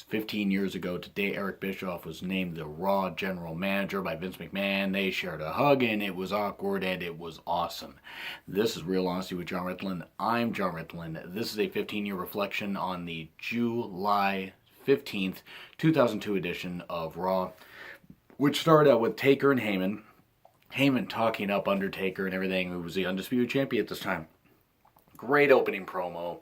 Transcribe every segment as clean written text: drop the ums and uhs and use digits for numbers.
15 years ago today, Eric Bischoff was named the Raw General Manager by Vince McMahon. They shared a hug, and it was awkward, and it was awesome. This is Real Honesty with John Ritland. I'm John Ritland. This is a 15-year reflection on the July 15th, 2002 edition of Raw, which started out with Taker and Heyman. Heyman talking up Undertaker and everything, who was the undisputed champion at this time. Great opening promo.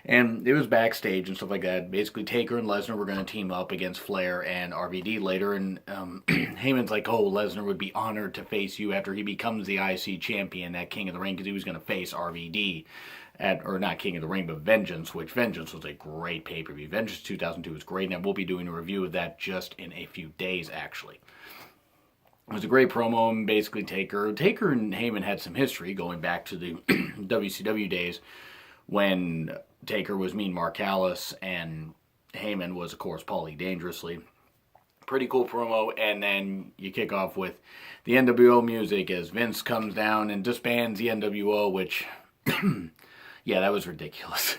And it was backstage and stuff like that. Basically, Taker and Lesnar were going to team up against Flair and RVD later. And Heyman's like, oh, Lesnar would be honored to face you after he becomes the IC champion at King of the Ring, because he was going to face RVD or not King of the Ring, but Vengeance, which Vengeance was a great pay-per-view. Vengeance 2002 was great, and we'll be doing a review of that just in a few days, actually. It was a great promo, and basically Taker and Heyman had some history going back to the WCW days when Taker was Mean Mark Callis and Heyman was, of course, Paulie Dangerously. Pretty cool promo, and then you kick off with the NWO music as Vince comes down and disbands the NWO, which, yeah, that was ridiculous.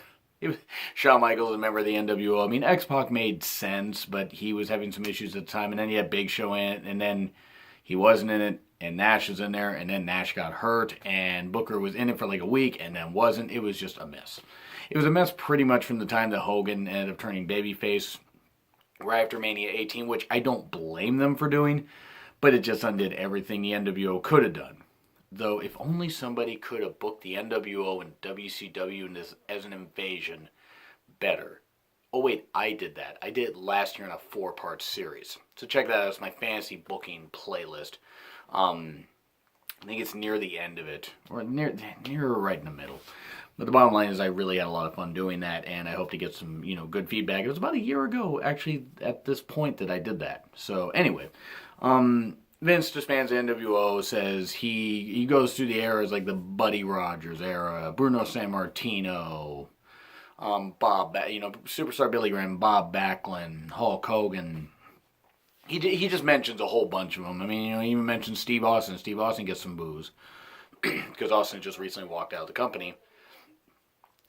Shawn Michaels is a member of the NWO. I mean, X-Pac made sense, but he was having some issues at the time, and then you had Big Show in it, and then he wasn't in it, and Nash was in there, and then Nash got hurt, and Booker was in it for like a week, and then wasn't. It was just a mess. It was a mess pretty much from the time that Hogan ended up turning babyface right after Mania 18, which I don't blame them for doing, but it just undid everything the NWO could have done. Though, if only somebody could have booked the NWO and WCW in this as an invasion better. Oh wait, I did that. I did it last year in a 4-part series. So check that out. It's my fantasy booking playlist. I think it's near the end of it, or near right in the middle. But the bottom line is I really had a lot of fun doing that, and I hope to get some, good feedback. It was about a year ago, actually, at this point that I did that. So anyway, Vince disbands the NWO, says he goes through the eras like the Buddy Rogers era, Bruno Sammartino, Bob, Superstar Billy Graham, Bob Backlund, Hulk Hogan. He just mentions a whole bunch of them. I mean, he even mentions Steve Austin. Steve Austin gets some boos because Austin just recently walked out of the company.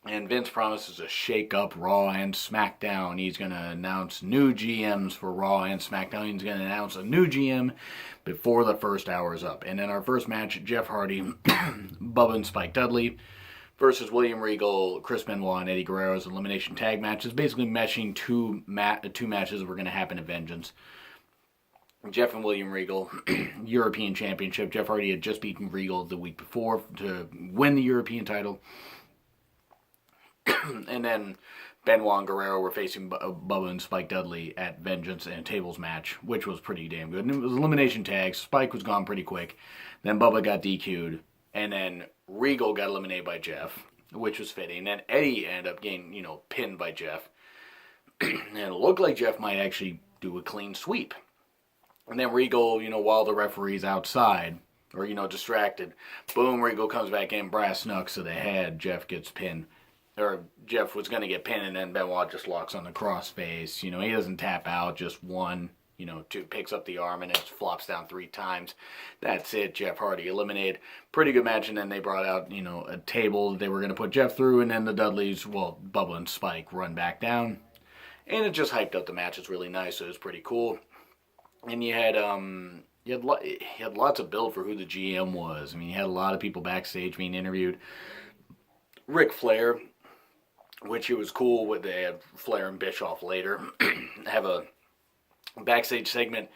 And Vince promises to shake up Raw and SmackDown. He's going to announce new GMs for Raw and SmackDown. He's going to announce a new GM before the first hour is up. And then our first match, Jeff Hardy, Bubba and Spike Dudley versus William Regal, Chris Benoit, and Eddie Guerrero's elimination tag match. Is basically meshing two matches that were going to happen at Vengeance. Jeff and William Regal, European Championship. Jeff Hardy had just beaten Regal the week before to win the European title. And then Benoit and Guerrero were facing Bubba and Spike Dudley at Vengeance in a tables match, which was pretty damn good. And it was elimination tags. Spike was gone pretty quick. Then Bubba got DQ'd. And then Regal got eliminated by Jeff, which was fitting. And then Eddie ended up getting, pinned by Jeff. And it looked like Jeff might actually do a clean sweep. And then Regal, while the referee's outside, or, distracted, boom, Regal comes back in, brass knucks to the head. Jeff gets pinned. Or Jeff was going to get pinned, and then Benoit just locks on the crossface. He doesn't tap out, just one, two, picks up the arm, and it flops down 3 times. That's it, Jeff Hardy eliminated. Pretty good match, and then they brought out, a table that they were going to put Jeff through, and then the Dudleys, Bubba and Spike run back down. And it just hyped up the match. It's really nice, so it was pretty cool. And you had lots of build for who the GM was. I mean, you had a lot of people backstage being interviewed. Ric Flair, which it was cool. They had Flair and Bischoff later have a backstage segment,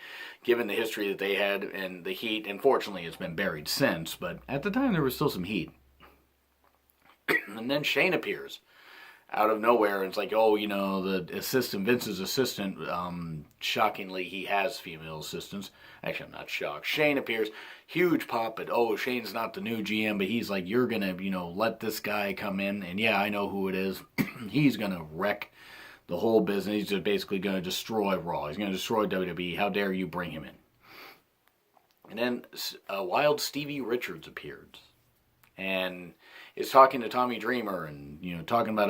given the history that they had and the heat. Unfortunately, it's been buried since, but at the time there was still some heat. And then Shane appears out of nowhere, and it's like, the assistant, Vince's assistant, shockingly, he has female assistants. Actually, I'm not shocked. Shane appears, huge pop, but, Shane's not the new GM, but he's like, you're going to, let this guy come in, and yeah, I know who it is. He's going to wreck the whole business. He's just basically going to destroy Raw. He's going to destroy WWE. How dare you bring him in? And then Wild Stevie Richards appeared, and is talking to Tommy Dreamer and, talking about,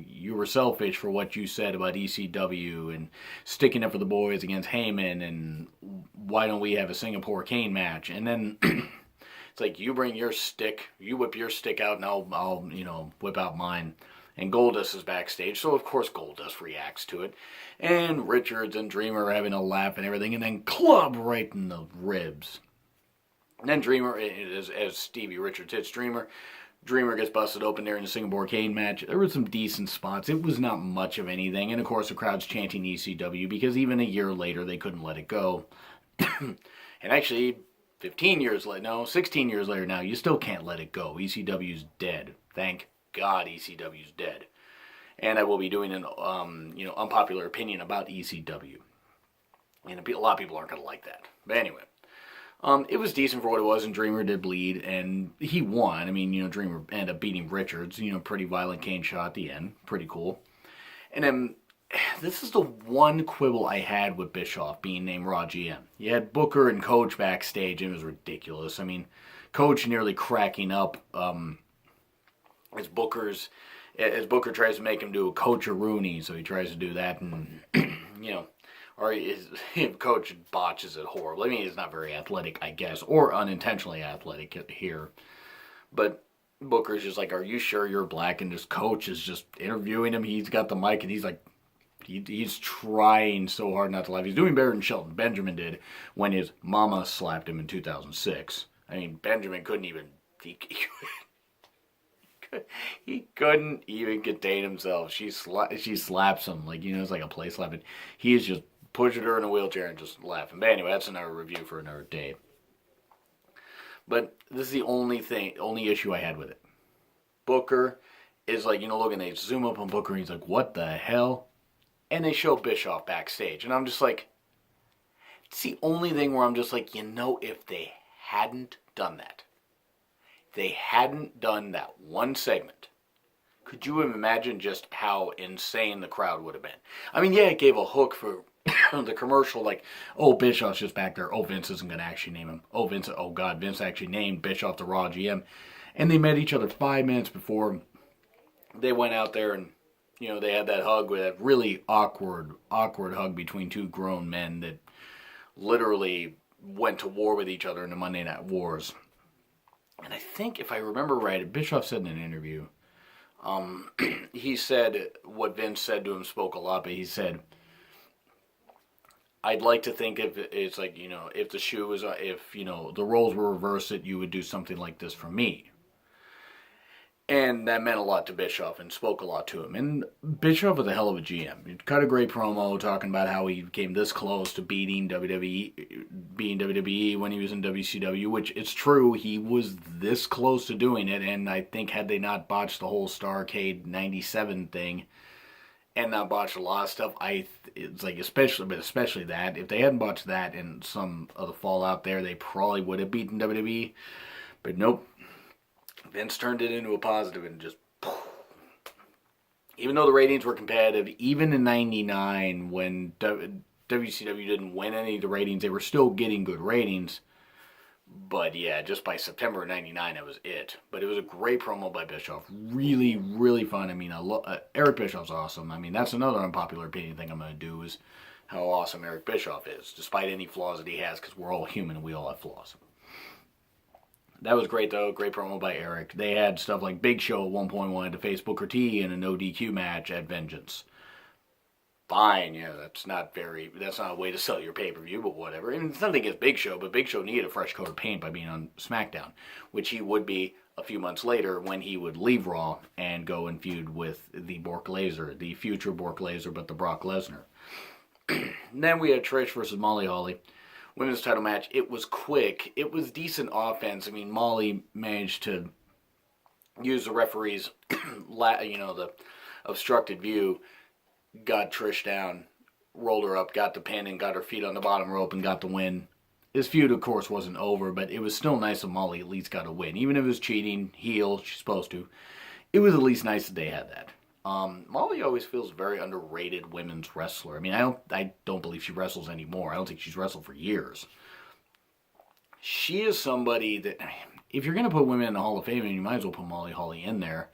you were selfish for what you said about ECW and sticking up for the boys against Heyman, and why don't we have a Singapore Kane match? And then it's like, you bring your stick, you whip your stick out, and I'll whip out mine. And Goldust is backstage, so of course Goldust reacts to it. And Richards and Dreamer are having a laugh and everything, and then club right in the ribs. And then Dreamer, as Stevie Richards hits Dreamer, Dreamer gets busted open there in the Singapore cane match. There were some decent spots. It was not much of anything. And of course the crowd's chanting ECW because even a year later they couldn't let it go. And actually, 16 years later now, you still can't let it go. ECW's dead. Thank God ECW's dead. And I will be doing an unpopular opinion about ECW. And a lot of people aren't going to like that. But anyway. It was decent for what it was, and Dreamer did bleed, and he won. I mean, Dreamer ended up beating Richards, pretty violent cane shot at the end. Pretty cool. And then, this is the one quibble I had with Bischoff being named Raw GM. You had Booker and Coach backstage, and it was ridiculous. I mean, Coach nearly cracking up as Booker tries to make him do a Coach Rooney, so he tries to do that, and, or if Coach botches it horrible. I mean, he's not very athletic, I guess, or unintentionally athletic here. But Booker's just like, are you sure you're black? And this Coach is just interviewing him. He's got the mic, and he's like, he's trying so hard not to laugh. He's doing better than Shelton Benjamin did when his mama slapped him in 2006. I mean, Benjamin couldn't even... He couldn't even contain himself. She slaps him, like, it's like a play slap. And he is just pushing her in a wheelchair and just laughing. But anyway, that's another review for another day. But this is the only issue I had with it. Booker is like, look, and they zoom up on Booker, and he's like, what the hell? And they show Bischoff backstage. And I'm just like, it's the only thing where I'm just like, if they hadn't done that, they hadn't done that one segment, could you imagine just how insane the crowd would have been? I mean, yeah, it gave a hook for the commercial, like, oh, Bischoff's just back there. Oh, Vince isn't going to actually name him. Oh, God, Vince actually named Bischoff the Raw GM. And they met each other 5 minutes before they went out there, and, they had that hug, with that really awkward hug between two grown men that literally went to war with each other in the Monday Night Wars. And I think, if I remember right, Bischoff said in an interview, he said what Vince said to him spoke a lot, but he said, I'd like to think if it's like, if the shoe was, if, the roles were reversed, that you would do something like this for me. And that meant a lot to Bischoff and spoke a lot to him. And Bischoff was a hell of a GM. He cut a great promo talking about how he came this close to beating WWE when he was in WCW, which it's true. He was this close to doing it. And I think had they not botched the whole Starrcade 97 thing and not botched a lot of stuff, it's like especially that. If they hadn't botched that and some of the fallout there, they probably would have beaten WWE. But nope. Vince turned it into a positive and just... Even though the ratings were competitive, even in 99 when WCW didn't win any of the ratings, they were still getting good ratings. But yeah, just by September of 99, that was it. But it was a great promo by Bischoff. Really, really fun. I mean, Eric Bischoff's awesome. I mean, that's another unpopular opinion thing I'm going to do is how awesome Eric Bischoff is, despite any flaws that he has, because we're all human and we all have flaws. That was great, though. Great promo by Eric. They had stuff like Big Show at one point wanted to face Booker T in a no DQ match at Vengeance. Fine, yeah, that's not a way to sell your pay-per-view, but whatever. And it's nothing against Big Show, but Big Show needed a fresh coat of paint by being on SmackDown, which he would be a few months later when he would leave Raw and go and feud with the Bork Laser, the future Bork Laser, but the Brock Lesnar. Then we had Trish versus Molly Holly. Women's title match. It was quick. It was decent offense. I mean, Molly managed to use the referee's, the obstructed view, got Trish down, rolled her up, got the pin, and got her feet on the bottom rope and got the win. This feud, of course, wasn't over, but it was still nice that Molly at least got a win. Even if it was cheating, heel, she's supposed to. It was at least nice that they had that. Molly always feels a very underrated women's wrestler. I mean, I don't believe she wrestles anymore. I don't think she's wrestled for years. She is somebody that, if you're going to put women in the Hall of Fame, you might as well put Molly Holly in there.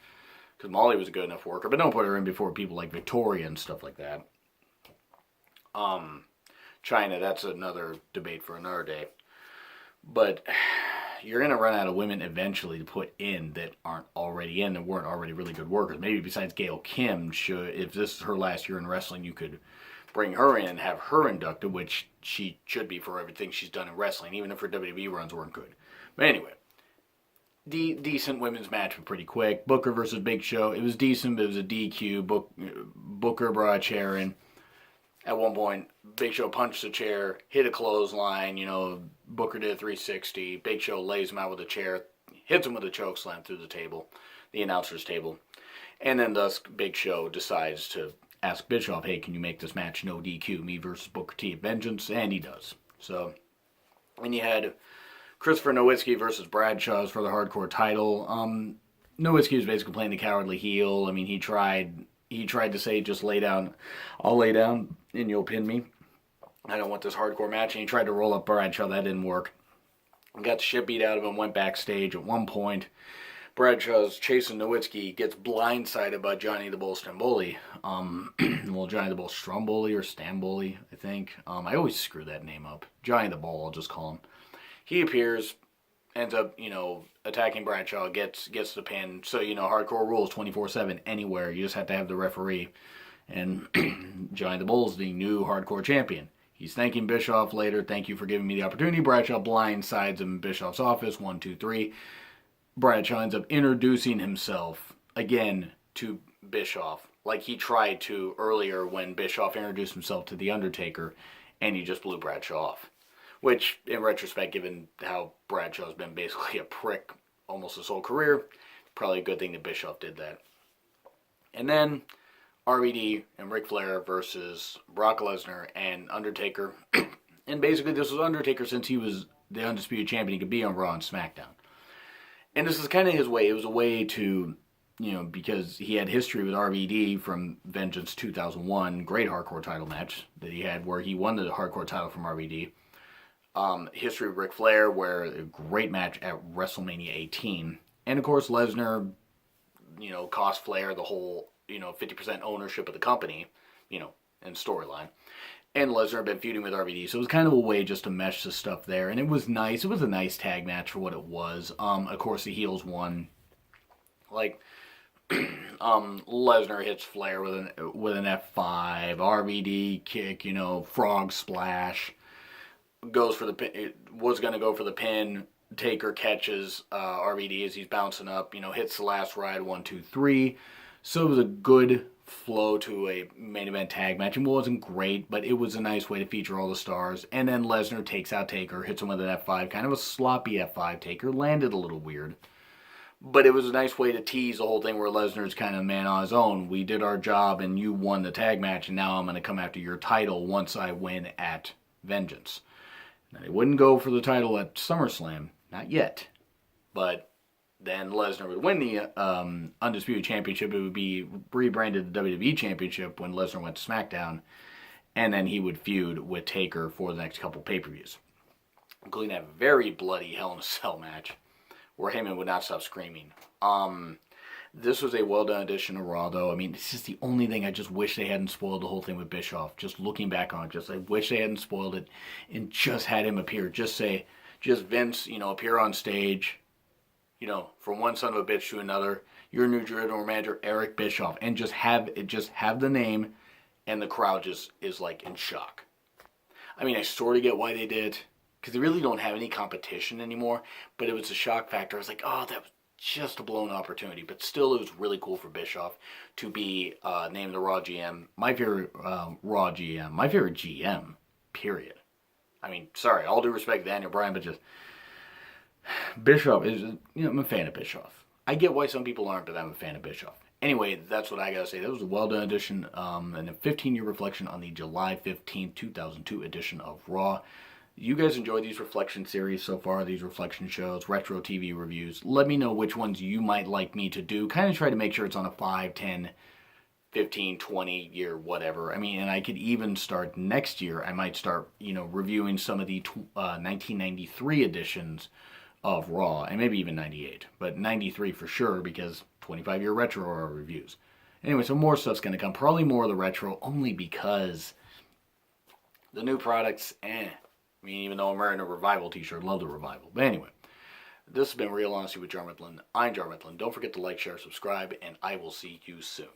Because Molly was a good enough worker, but don't put her in before people like Victoria and stuff like that. China, that's another debate for another day. But you're going to run out of women eventually to put in that aren't already in, that weren't already really good workers. Maybe besides Gail Kim, if this is her last year in wrestling, you could bring her in and have her inducted, which she should be for everything she's done in wrestling, even if her WWE runs weren't good. But anyway, decent women's match, but pretty quick. Booker versus Big Show. It was decent, but it was a DQ. Booker brought a chair in. At one point, Big Show punched the chair, hit a clothesline. Booker did a 360. Big Show lays him out with a chair, hits him with a choke slam through the table, the announcer's table. And then thus Big Show decides to ask Bischoff, hey, can you make this match no DQ, me versus Booker T at Vengeance? And he does. So, and you had Christopher Nowitzki versus Bradshaw for the hardcore title. Nowitzki was basically playing the cowardly heel. I mean, he tried to say, just lay down, I'll lay down and you'll pin me. I don't want this hardcore match. And he tried to roll up Bradshaw. That didn't work. Got the shit beat out of him, went backstage. At one point, Bradshaw's chasing Nowitzki, gets blindsided by Johnny the Bull Stromboli. Johnny the Bull Stromboli or Stamboli, I think. I always screw that name up. Johnny the Bull, I'll just call him. He appears, ends up, attacking Bradshaw, gets the pin. So, hardcore rules 24/7 anywhere. You just have to have the referee. And Johnny the Bull's the new hardcore champion. He's thanking Bischoff later. Thank you for giving me the opportunity. Bradshaw blindsides him in Bischoff's office. 1, 2, 3. Bradshaw ends up introducing himself again to Bischoff, like he tried to earlier when Bischoff introduced himself to The Undertaker, and he just blew Bradshaw off. Which, in retrospect, given how Bradshaw's been basically a prick almost his whole career, probably a good thing that Bischoff did that. And then RVD and Ric Flair versus Brock Lesnar and Undertaker. And basically this was Undertaker since he was the Undisputed Champion. He could be on Raw and SmackDown. And this is kind of his way. It was a way to, because he had history with RVD from Vengeance 2001, great hardcore title match that he had where he won the hardcore title from RVD. History with Ric Flair, where a great match at WrestleMania 18. And of course Lesnar, cost Flair the whole, 50% ownership of the company, and storyline. And Lesnar had been feuding with RVD, so it was kind of a way just to mesh the stuff there. And it was nice. It was a nice tag match for what it was. Of course, the heels won. Lesnar hits Flair with an F5, RVD kick, frog splash. Goes for the pin. Was going to go for the pin. Taker catches RVD as he's bouncing up. Hits the last ride. 1, 2, 3. So it was a good flow to a main event tag match. It wasn't great, but it was a nice way to feature all the stars. And then Lesnar takes out Taker, hits him with an F5, kind of a sloppy F5. Taker landed a little weird. But it was a nice way to tease the whole thing where Lesnar's kind of man on his own. We did our job and you won the tag match, and now I'm going to come after your title once I win at Vengeance. Now, they wouldn't go for the title at SummerSlam. Not yet. But then Lesnar would win the Undisputed Championship. It would be rebranded the WWE Championship when Lesnar went to SmackDown. And then he would feud with Taker for the next couple pay-per-views, including that very bloody Hell in a Cell match where Heyman would not stop screaming. This was a well-done edition of Raw, though. I mean, this is the only thing I just wish they hadn't spoiled the whole thing with Bischoff. Just looking back on it, I wish they hadn't spoiled it and just had him appear. Just Vince, appear on stage, from one son of a bitch to another. Your new general manager, Eric Bischoff, and just have the name, and the crowd just is in shock. I mean, I sort of get why they did it, because they really don't have any competition anymore, but it was a shock factor. I was like, oh, that was just a blown opportunity, but still it was really cool for Bischoff to be named the Raw GM. My favorite Raw GM. My favorite GM, period. I mean, sorry, all due respect to Daniel Bryan, but just Bischoff is, I'm a fan of Bischoff. I get why some people aren't, but I'm a fan of Bischoff. Anyway, that's what I gotta say. That was a well-done edition, and a 15-year reflection on the July 15, 2002 edition of Raw. You guys enjoyed these reflection series so far, these reflection shows, retro TV reviews. Let me know which ones you might like me to do. Kind of try to make sure it's on a 5, 10, 15, 20 year, whatever. I mean, and I could even start next year. I might start, reviewing some of the 1993 editions of Raw, and maybe even 98. But 93 for sure, because 25-year retro reviews. Anyway, so more stuff's going to come. Probably more of the retro, only because the new products, I mean, even though I'm wearing a Revival t-shirt, love the Revival. But anyway, This has been Real Honesty with John Ritlin. I'm John Ritlin. Don't forget to like, share, subscribe, and I will see you soon.